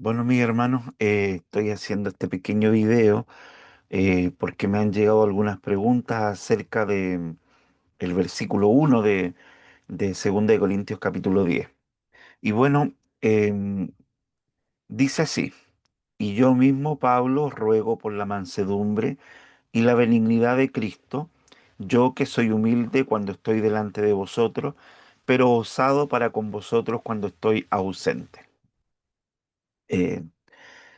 Bueno, mis hermanos, estoy haciendo este pequeño video porque me han llegado algunas preguntas acerca de el versículo 1 de 2 de Corintios capítulo 10. Y bueno, dice así: y yo mismo, Pablo, ruego por la mansedumbre y la benignidad de Cristo, yo que soy humilde cuando estoy delante de vosotros, pero osado para con vosotros cuando estoy ausente. Eh,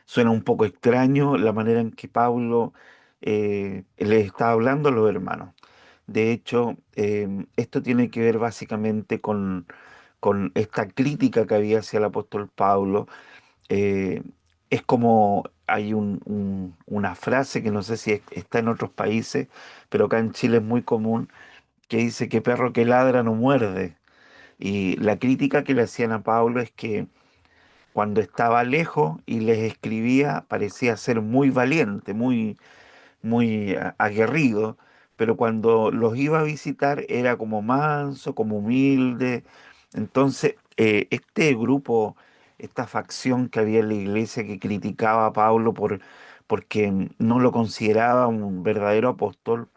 Suena un poco extraño la manera en que Pablo les está hablando a los hermanos. De hecho, esto tiene que ver básicamente con esta crítica que había hacia el apóstol Pablo. Eh, es como hay una frase que no sé si está en otros países, pero acá en Chile es muy común, que dice que perro que ladra no muerde. Y la crítica que le hacían a Pablo es que cuando estaba lejos y les escribía, parecía ser muy valiente, muy aguerrido, pero cuando los iba a visitar era como manso, como humilde. Entonces, este grupo, esta facción que había en la iglesia que criticaba a Pablo porque no lo consideraba un verdadero apóstol,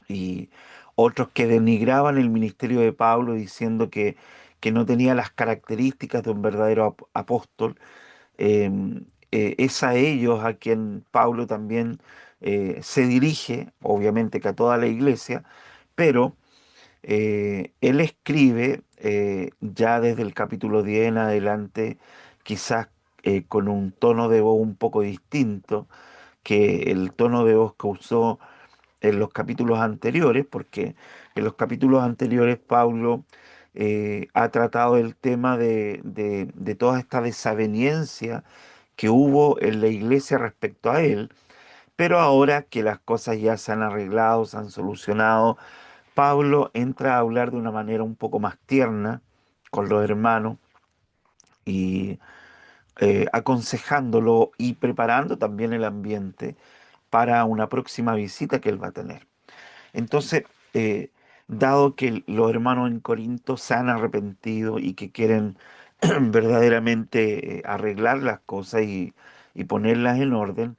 y otros que denigraban el ministerio de Pablo diciendo que no tenía las características de un verdadero apóstol. eh, es a ellos a quien Pablo también se dirige, obviamente que a toda la iglesia, pero él escribe ya desde el capítulo 10 en adelante, quizás con un tono de voz un poco distinto que el tono de voz que usó en los capítulos anteriores, porque en los capítulos anteriores Pablo ha tratado el tema de toda esta desaveniencia que hubo en la iglesia respecto a él, pero ahora que las cosas ya se han arreglado, se han solucionado, Pablo entra a hablar de una manera un poco más tierna con los hermanos y aconsejándolo y preparando también el ambiente para una próxima visita que él va a tener. Entonces, eh, dado que los hermanos en Corinto se han arrepentido y que quieren verdaderamente arreglar las cosas y ponerlas en orden,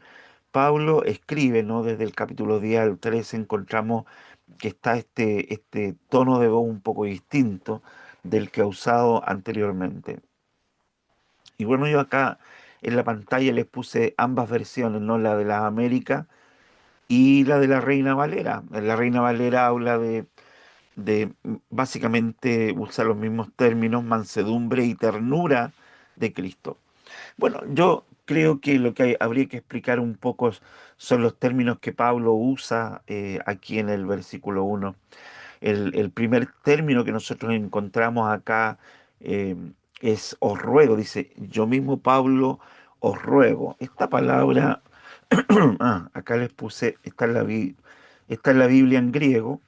Pablo escribe, ¿no? Desde el capítulo 10 al 13 encontramos que está este tono de voz un poco distinto del que ha usado anteriormente. Y bueno, yo acá en la pantalla les puse ambas versiones, ¿no? La de las Américas y la de la Reina Valera. La Reina Valera habla de básicamente usa los mismos términos, mansedumbre y ternura de Cristo. Bueno, yo creo que lo que habría que explicar un poco son los términos que Pablo usa aquí en el versículo 1. El primer término que nosotros encontramos acá eh, es os ruego, dice, yo mismo Pablo os ruego. Esta palabra, acá les puse, está en la Biblia en griego.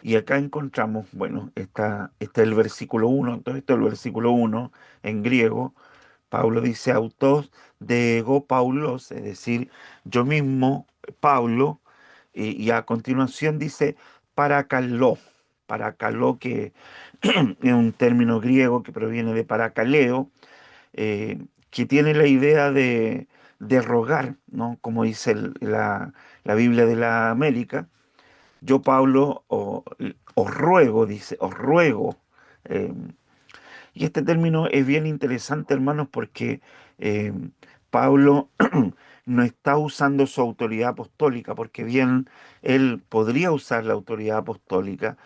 Y acá encontramos, bueno, está el versículo 1, entonces esto es el versículo 1 en griego. Pablo dice autos de ego Paulos, es decir, yo mismo, Pablo, y a continuación dice parakaló, que es un término griego que proviene de parakaleo, que tiene la idea de rogar, ¿no? Como dice la Biblia de la América. Yo, Pablo, os ruego, dice, os ruego. eh, y este término es bien interesante, hermanos, porque eh, Pablo no está usando su autoridad apostólica, porque bien él podría usar la autoridad apostólica.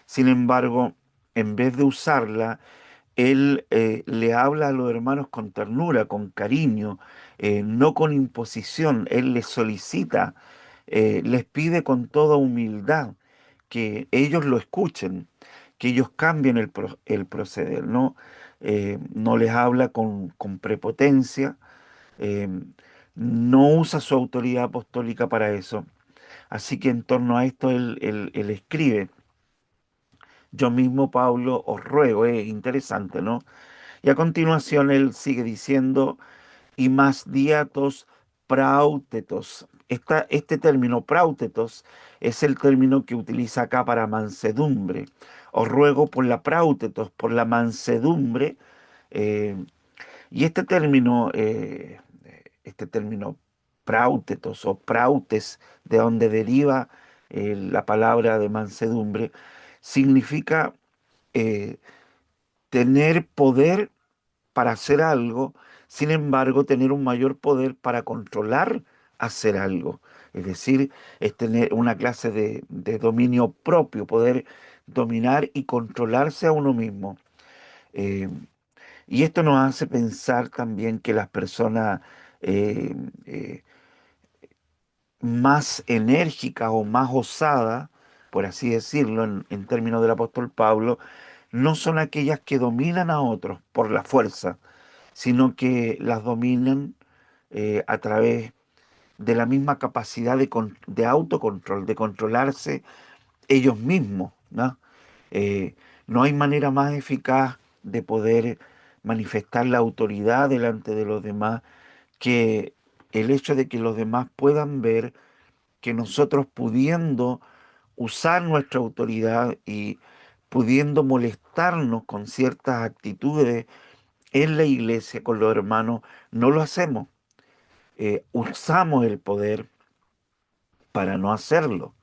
Sin embargo, en vez de usarla, él le habla a los hermanos con ternura, con cariño, no con imposición. Él les solicita, les pide con toda humildad que ellos lo escuchen, que ellos cambien el proceder, ¿no? No les habla con prepotencia, eh, no usa su autoridad apostólica para eso. Así que en torno a esto él escribe, yo mismo, Pablo, os ruego, es interesante, ¿no? Y a continuación él sigue diciendo, y más diatos praútetos. Este término praútetos es el término que utiliza acá para mansedumbre. Os ruego por la praútetos, por la mansedumbre, eh, Y este término práutetos o prautes, de donde deriva la palabra de mansedumbre, significa eh, tener poder para hacer algo, sin embargo, tener un mayor poder para controlar hacer algo. Es decir, es tener una clase de dominio propio, poder dominar y controlarse a uno mismo. Eh, y esto nos hace pensar también que las personas eh, eh, más enérgicas o más osadas, por así decirlo, en términos del apóstol Pablo, no son aquellas que dominan a otros por la fuerza, sino que las dominan a través de la misma capacidad de autocontrol, de controlarse ellos mismos, ¿no? Eh, no hay manera más eficaz de poder manifestar la autoridad delante de los demás que el hecho de que los demás puedan ver que nosotros pudiendo usar nuestra autoridad y pudiendo molestarnos con ciertas actitudes en la iglesia con los hermanos, no lo hacemos. Usamos el poder para no hacerlo.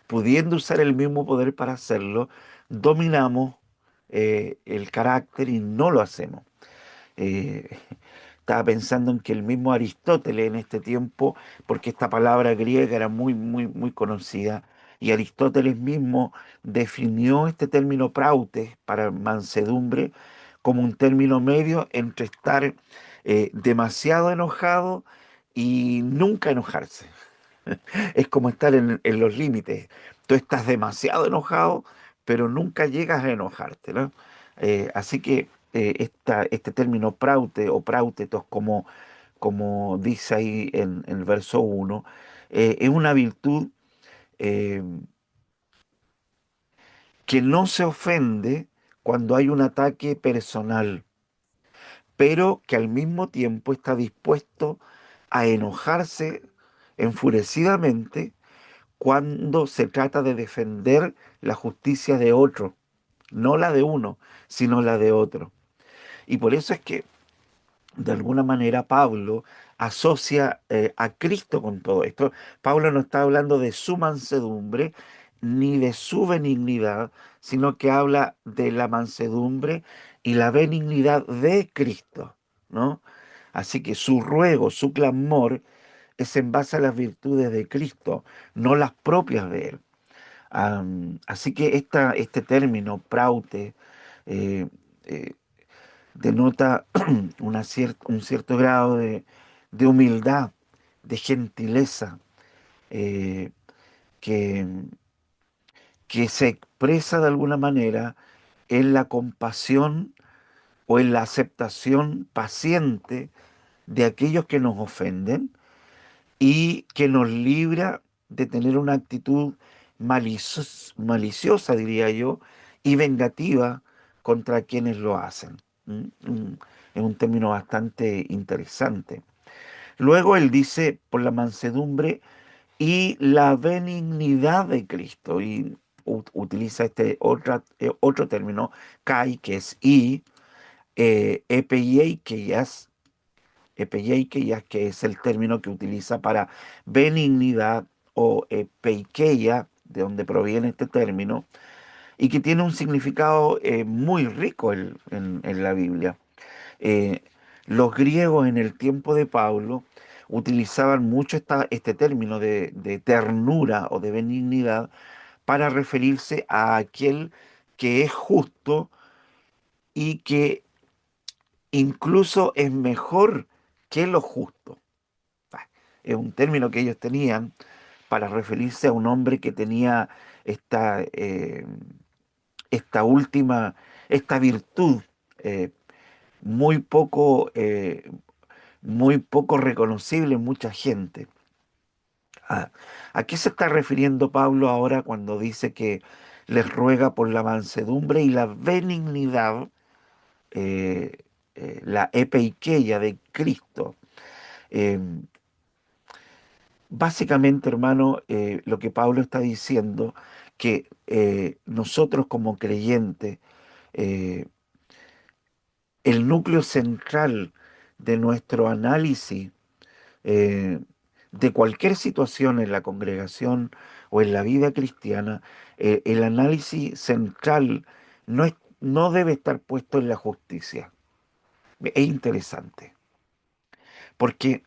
Pudiendo usar el mismo poder para hacerlo, dominamos el carácter y no lo hacemos. Eh, Estaba pensando en que el mismo Aristóteles en este tiempo, porque esta palabra griega era muy, muy, muy conocida, y Aristóteles mismo definió este término prautes para mansedumbre como un término medio entre estar demasiado enojado y nunca enojarse. Es como estar en los límites. Tú estás demasiado enojado, pero nunca llegas a enojarte, ¿no? Así que este término praute o prautetos, como dice ahí en el verso 1, es una virtud eh, que no se ofende cuando hay un ataque personal, pero que al mismo tiempo está dispuesto a enojarse enfurecidamente cuando se trata de defender la justicia de otro, no la de uno, sino la de otro. Y por eso es que, de alguna manera, Pablo asocia a Cristo con todo esto. Pablo no está hablando de su mansedumbre ni de su benignidad, sino que habla de la mansedumbre y la benignidad de Cristo, ¿no? Así que su ruego, su clamor es en base a las virtudes de Cristo, no las propias de él. Así que este término, praute, eh, eh, denota un cierto grado de humildad, de gentileza, eh, que, que se expresa de alguna manera en la compasión o en la aceptación paciente de aquellos que nos ofenden y que nos libra de tener una actitud maliciosa, diría yo, y vengativa contra quienes lo hacen. ¿Mm? Es un término bastante interesante. Luego él dice por la mansedumbre y la benignidad de Cristo y utiliza otro término, kai, que es epeieikias, epeieikia, que es el término que utiliza para benignidad o peikeia, de donde proviene este término, y que tiene un significado muy rico en la Biblia. Eh, los griegos en el tiempo de Pablo utilizaban mucho este término de ternura o de benignidad para referirse a aquel que es justo y que incluso es mejor que lo justo. Ah, es un término que ellos tenían para referirse a un hombre que tenía esta, eh, esta última, esta virtud eh, muy poco, muy poco reconocible en mucha gente. Ah, ¿a qué se está refiriendo Pablo ahora cuando dice que les ruega por la mansedumbre y la benignidad, eh, la epeikeia de Cristo? Eh, Básicamente, hermano, lo que Pablo está diciendo, que nosotros como creyentes, eh, el núcleo central de nuestro análisis eh, de cualquier situación en la congregación o en la vida cristiana, el análisis central no debe estar puesto en la justicia. Es interesante, porque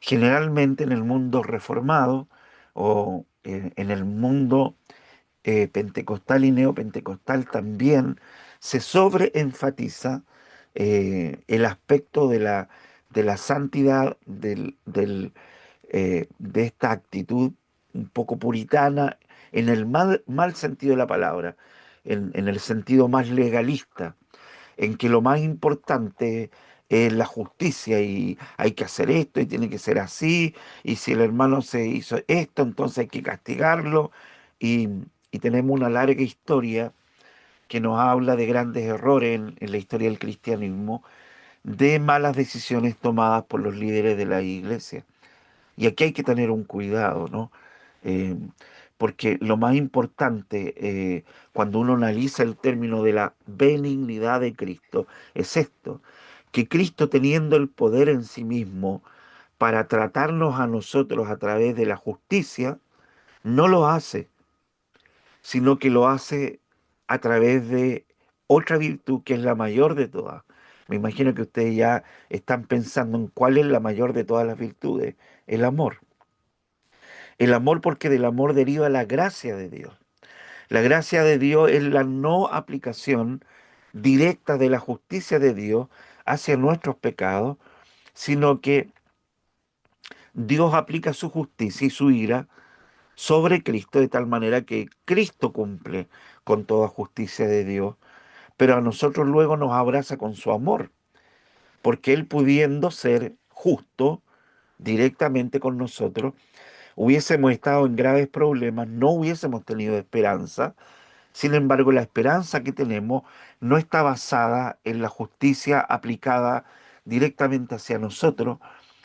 generalmente en el mundo reformado o en el mundo pentecostal y neopentecostal también se sobreenfatiza el aspecto de la santidad de esta actitud un poco puritana en el mal sentido de la palabra, en el sentido más legalista, en que lo más importante es la justicia y hay que hacer esto y tiene que ser así, y si el hermano se hizo esto, entonces hay que castigarlo, y, y tenemos una larga historia que nos habla de grandes errores en la historia del cristianismo, de malas decisiones tomadas por los líderes de la iglesia. Y aquí hay que tener un cuidado, ¿no? Eh, Porque lo más importante cuando uno analiza el término de la benignidad de Cristo es esto, que Cristo teniendo el poder en sí mismo para tratarnos a nosotros a través de la justicia, no lo hace, sino que lo hace a través de otra virtud que es la mayor de todas. Me imagino que ustedes ya están pensando en cuál es la mayor de todas las virtudes, el amor. El amor porque del amor deriva la gracia de Dios. La gracia de Dios es la no aplicación directa de la justicia de Dios hacia nuestros pecados, sino que Dios aplica su justicia y su ira sobre Cristo de tal manera que Cristo cumple con toda justicia de Dios, pero a nosotros luego nos abraza con su amor, porque Él pudiendo ser justo directamente con nosotros, hubiésemos estado en graves problemas, no hubiésemos tenido esperanza. Sin embargo, la esperanza que tenemos no está basada en la justicia aplicada directamente hacia nosotros,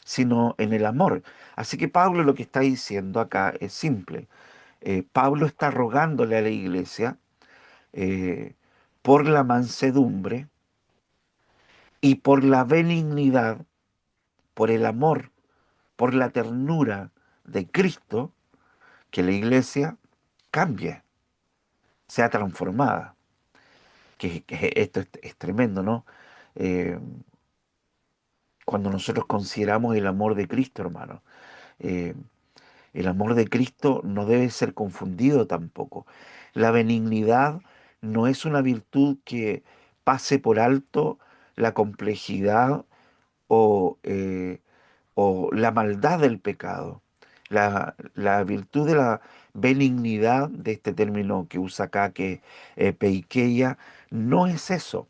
sino en el amor. Así que Pablo lo que está diciendo acá es simple. Pablo está rogándole a la iglesia eh, por la mansedumbre y por la benignidad, por el amor, por la ternura de Cristo, que la iglesia cambie, sea transformada. Que esto es tremendo, ¿no? Eh, Cuando nosotros consideramos el amor de Cristo, hermano, eh, el amor de Cristo no debe ser confundido tampoco. La benignidad no es una virtud que pase por alto la complejidad o, o la maldad del pecado. La virtud de la benignidad, de este término que usa acá, que peikeia, no es eso.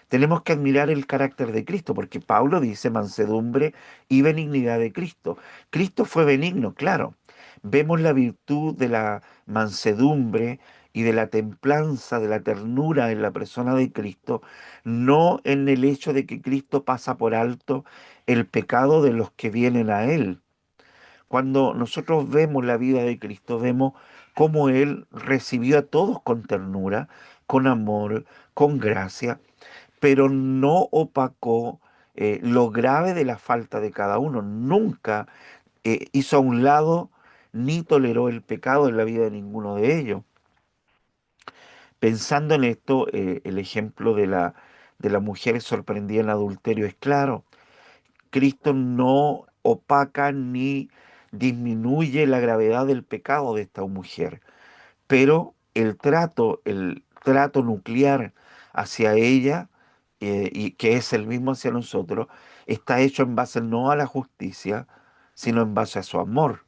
Tenemos que admirar el carácter de Cristo, porque Pablo dice mansedumbre y benignidad de Cristo. Cristo fue benigno, claro. Vemos la virtud de la mansedumbre y de la templanza, de la ternura en la persona de Cristo, no en el hecho de que Cristo pasa por alto el pecado de los que vienen a Él. Cuando nosotros vemos la vida de Cristo, vemos cómo Él recibió a todos con ternura, con amor, con gracia, pero no opacó lo grave de la falta de cada uno. Nunca hizo a un lado ni toleró el pecado en la vida de ninguno de ellos. Pensando en esto, el ejemplo de la mujer sorprendida en adulterio es claro. Cristo no opaca ni disminuye la gravedad del pecado de esta mujer, pero el trato nuclear hacia ella, y que es el mismo hacia nosotros, está hecho en base no a la justicia, sino en base a su amor.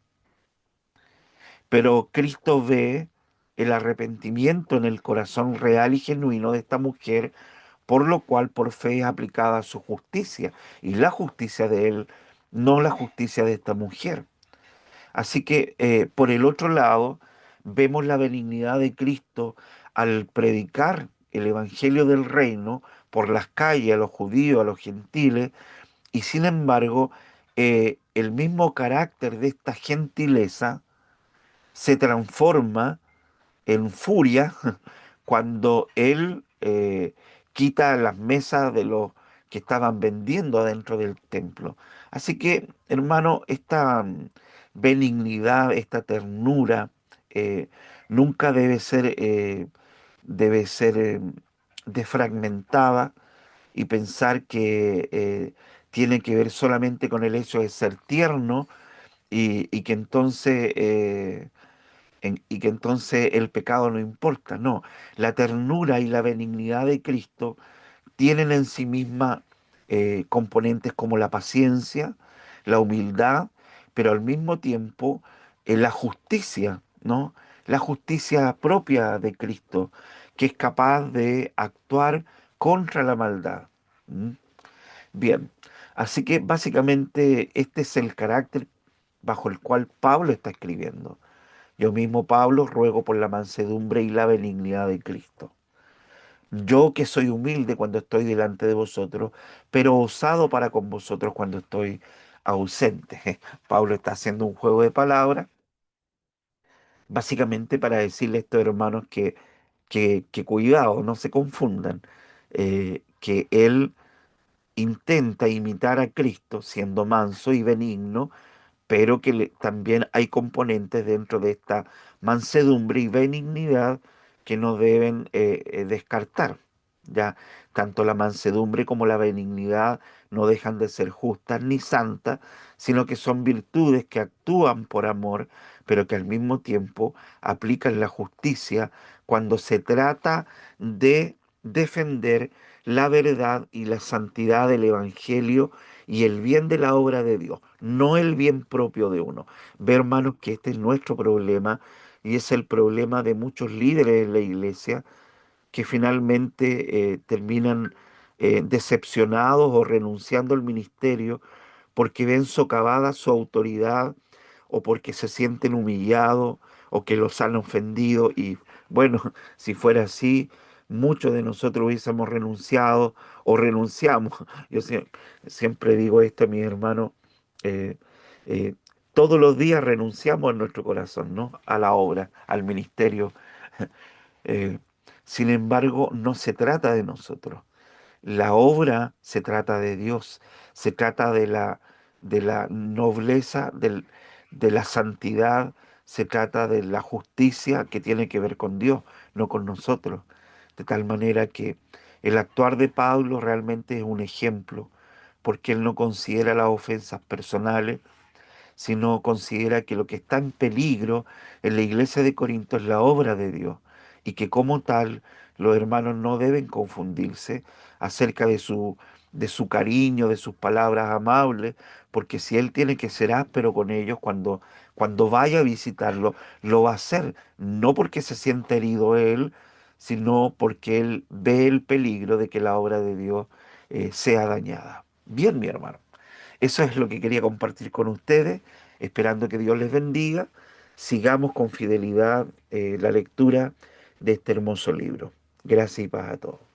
Pero Cristo ve el arrepentimiento en el corazón real y genuino de esta mujer, por lo cual por fe es aplicada su justicia, y la justicia de él, no la justicia de esta mujer. Así que por el otro lado, vemos la benignidad de Cristo al predicar el Evangelio del Reino por las calles a los judíos, a los gentiles, y sin embargo, el mismo carácter de esta gentileza se transforma en furia cuando Él quita las mesas que estaban vendiendo adentro del templo. Así que, hermano, esta benignidad, esta ternura, eh, nunca debe ser defragmentada y pensar que tiene que ver solamente con el hecho de ser tierno y que entonces y que entonces el pecado no importa. No, la ternura y la benignidad de Cristo tienen en sí misma componentes como la paciencia, la humildad, pero al mismo tiempo la justicia, ¿no? La justicia propia de Cristo, que es capaz de actuar contra la maldad. ¿Mm? Bien, así que básicamente este es el carácter bajo el cual Pablo está escribiendo. Yo mismo, Pablo, ruego por la mansedumbre y la benignidad de Cristo. Yo que soy humilde cuando estoy delante de vosotros, pero osado para con vosotros cuando estoy ausente. Pablo está haciendo un juego de palabras, básicamente para decirle a estos hermanos que cuidado, no se confundan, que él intenta imitar a Cristo siendo manso y benigno, pero que también hay componentes dentro de esta mansedumbre y benignidad que no deben descartar. Ya, tanto la mansedumbre como la benignidad no dejan de ser justas ni santas, sino que son virtudes que actúan por amor, pero que al mismo tiempo aplican la justicia cuando se trata de defender la verdad y la santidad del Evangelio y el bien de la obra de Dios, no el bien propio de uno. Ve, hermanos, que este es nuestro problema y es el problema de muchos líderes de la iglesia que finalmente terminan decepcionados o renunciando al ministerio porque ven socavada su autoridad o porque se sienten humillados o que los han ofendido. Y bueno, si fuera así, muchos de nosotros hubiésemos renunciado o renunciamos. Yo siempre digo esto a mis hermanos, eh, eh, todos los días renunciamos en nuestro corazón, ¿no? A la obra, al ministerio. Eh, Sin embargo, no se trata de nosotros. La obra se trata de Dios, se trata de la nobleza, de la santidad, se trata de la justicia que tiene que ver con Dios, no con nosotros. De tal manera que el actuar de Pablo realmente es un ejemplo, porque él no considera las ofensas personales, sino considera que lo que está en peligro en la iglesia de Corinto es la obra de Dios y que como tal los hermanos no deben confundirse acerca de su cariño, de sus palabras amables, porque si él tiene que ser áspero con ellos cuando vaya a visitarlo, lo va a hacer, no porque se sienta herido él, sino porque él ve el peligro de que la obra de Dios sea dañada. Bien, mi hermano. Eso es lo que quería compartir con ustedes, esperando que Dios les bendiga. Sigamos con fidelidad la lectura de este hermoso libro. Gracias y paz a todos.